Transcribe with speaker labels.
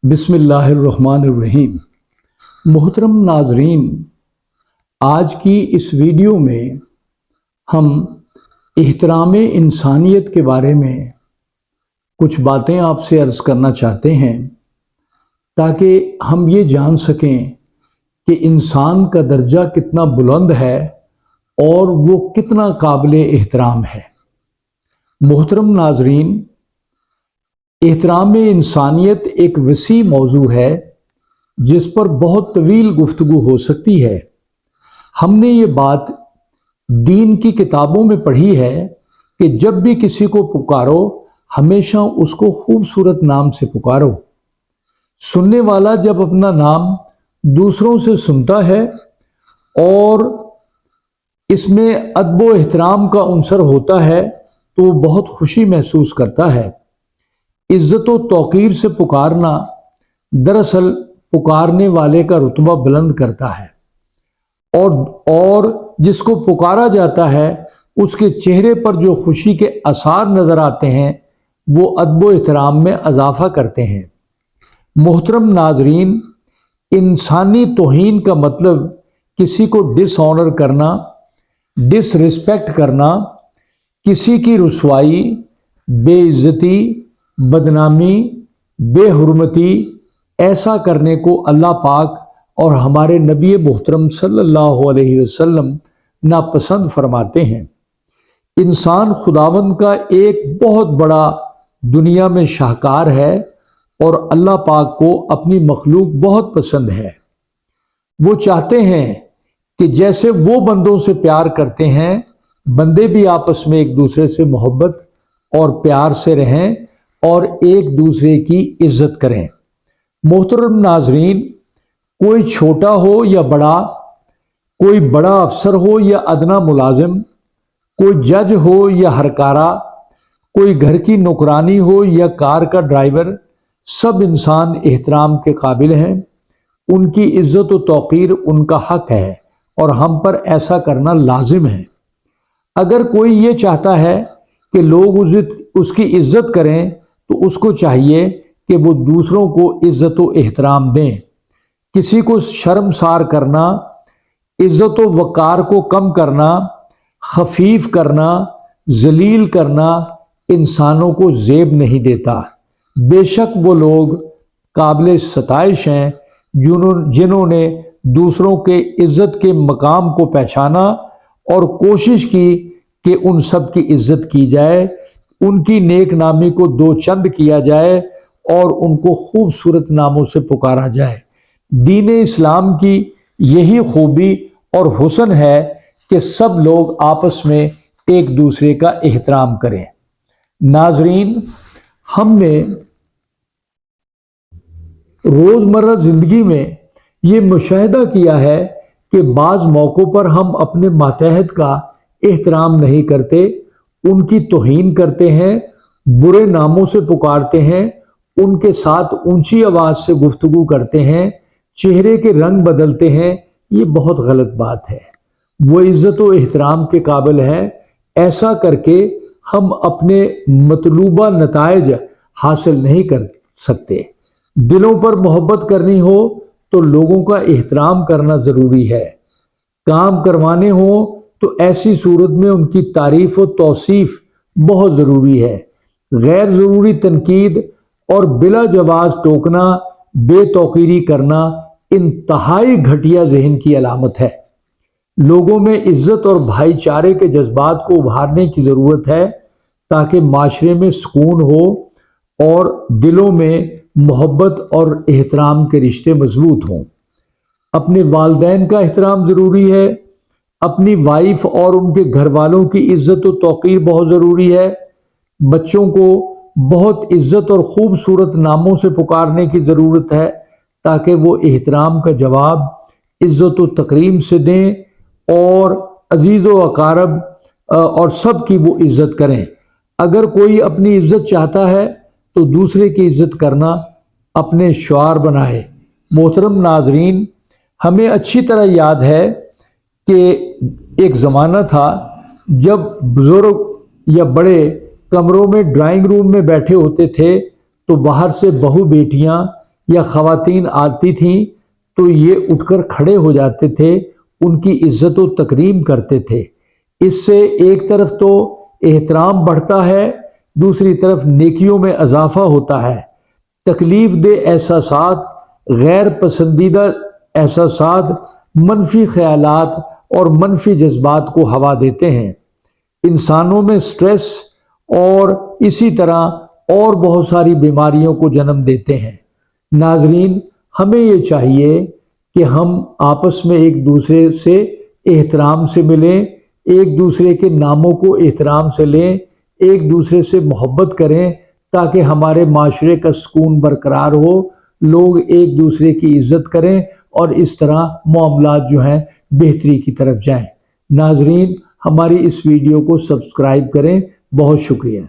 Speaker 1: बिस्मिल्लाह अर्रहमान अर्रहीम। मोहतरम नाजरीन, आज की इस वीडियो में हम एहतराम इंसानियत के बारे में कुछ बातें आपसे अर्ज़ करना चाहते हैं ताकि हम ये जान सकें कि इंसान का दर्जा कितना बुलंद है और वो कितना काबिल एहतराम है। मोहतरम नाजरीन, एहतराम इंसानियत एक वसी मौजू है जिस पर बहुत तवील गुफ्तगू हो सकती है। हमने ये बात दीन की किताबों में पढ़ी है कि जब भी किसी को पुकारो हमेशा उसको खूबसूरत नाम से पुकारो। सुनने वाला जब अपना नाम दूसरों से सुनता है और इसमें अदब व एहतराम का अंसर होता है तो वो बहुत खुशी महसूस करता है। इज्जत व तौकीर से पुकारना दरअसल पुकारने वाले का रुतबा बुलंद करता है और जिसको पुकारा जाता है उसके चेहरे पर जो खुशी के आसार नजर आते हैं वो अदब व एहतराम में इजाफा करते हैं। मोहतरम नाजरीन, इंसानी तौहीन का मतलब किसी को डिसऑनर करना, डिसरिस्पेक्ट करना, किसी की रुसवाई, बेइज्जती, बदनामी, बेहुरमती ऐसा करने को अल्लाह पाक और हमारे नबी मोहतरम सल्लल्लाहु अलैहि वसल्लम नापसंद फरमाते हैं। इंसान खुदावंद का एक बहुत बड़ा दुनिया में शाहकार है और अल्लाह पाक को अपनी मखलूक बहुत पसंद है। वो चाहते हैं कि जैसे वो बंदों से प्यार करते हैं बंदे भी आपस में एक दूसरे से मोहब्बत और प्यार से रहें और एक दूसरे की इज्जत करें। मोहतरम नाजरीन, कोई छोटा हो या बड़ा, कोई बड़ा अफसर हो या अदना मुलाजिम, कोई जज हो या हरकारा, कोई घर की नौकरानी हो या कार का ड्राइवर, सब इंसान एहतराम के काबिल हैं। उनकी इज्जत व तौकीर उनका हक है और हम पर ऐसा करना लाजिम है। अगर कोई ये चाहता है कि लोग उसकी इज्जत करें तो उसको चाहिए कि वो दूसरों को इज्जत व एहतराम दें। किसी को शर्मसार करना, इज्जत व वक़ार को कम करना, खफीफ करना, जलील करना इंसानों को ज़ेब नहीं देता। बेशक वो लोग काबिल सताइश हैं जिन्होंने दूसरों के इज्जत के मकाम को पहचाना और कोशिश की कि उन सब की इज्जत की जाए, उनकी नेक नामी को दो चंद किया जाए और उनको खूबसूरत नामों से पुकारा जाए। दीन इस्लाम की यही खूबी और हुस्न है कि सब लोग आपस में एक दूसरे का एहतराम करें। नाजरीन, हमने रोज़मर्रा ज़िंदगी में ये मुशाहिदा किया है कि बाज़ मौक़ों पर हम अपने मातहत का एहतराम नहीं करते, उनकी तौहीन करते हैं, बुरे नामों से पुकारते हैं, उनके साथ ऊंची आवाज़ से गुफ्तगू करते हैं, चेहरे के रंग बदलते हैं। ये बहुत गलत बात है। वो इज़्ज़त व एहतराम के काबिल है। ऐसा करके हम अपने मतलूबा नताइज हासिल नहीं कर सकते। दिलों पर मोहब्बत करनी हो तो लोगों का एहतराम करना ज़रूरी है। काम करवाने हो तो ऐसी सूरत में उनकी तारीफ और तौसीफ बहुत ज़रूरी है। गैर ज़रूरी तनकीद और बिला जवाज़ टोकना, बेतौकीरी करना इंतहाई घटिया जहन की अलामत है। लोगों में इज्जत और भाईचारे के जज्बात को उभारने की ज़रूरत है ताकि माशरे में सुकून हो और दिलों में मोहब्बत और एहतराम के रिश्ते मजबूत हों। अपने वालिदैन का एहतराम ज़रूरी है। अपनी वाइफ और उनके घर वालों की इज्जत व तौकीर बहुत ज़रूरी है। बच्चों को बहुत इज्जत और ख़ूबसूरत नामों से पुकारने की ज़रूरत है ताकि वो एहतराम का जवाब इज्जत व तकरीम से दें और अजीज़ व अकारब और सब की वो इज्जत करें। अगर कोई अपनी इज्जत चाहता है तो दूसरे की इज्जत करना अपने शुआर बनाए। मोहतरम नाजरीन, हमें अच्छी तरह याद है कि एक ज़माना था जब बुज़ुर्ग या बड़े कमरों में ड्राइंग रूम में बैठे होते थे तो बाहर से बहू बेटियां یا خواتین آتی تھیں تو یہ اٹھ کر کھڑے ہو جاتے تھے، ان کی عزت و تکریم کرتے تھے۔ اس سے ایک طرف تو احترام بڑھتا ہے، دوسری طرف نیکیوں میں اضافہ ہوتا ہے۔ تکلیف دہ احساسات، غیر پسندیدہ احساسات، منفی خیالات اور منفی جذبات کو ہوا دیتے ہیں، انسانوں میں سٹریس اور اسی طرح اور بہت ساری بیماریوں کو جنم دیتے ہیں۔ ناظرین، ہمیں یہ چاہیے کہ ہم آپس میں ایک دوسرے سے احترام سے ملیں، ایک دوسرے کے ناموں کو احترام سے لیں، ایک دوسرے سے محبت کریں تاکہ ہمارے معاشرے کا سکون برقرار ہو، لوگ ایک دوسرے کی عزت کریں اور اس طرح معاملات جو ہیں بہتری کی طرف جائیں۔ ناظرین، ہماری اس ویڈیو کو سبسکرائب کریں۔ بہت شکریہ۔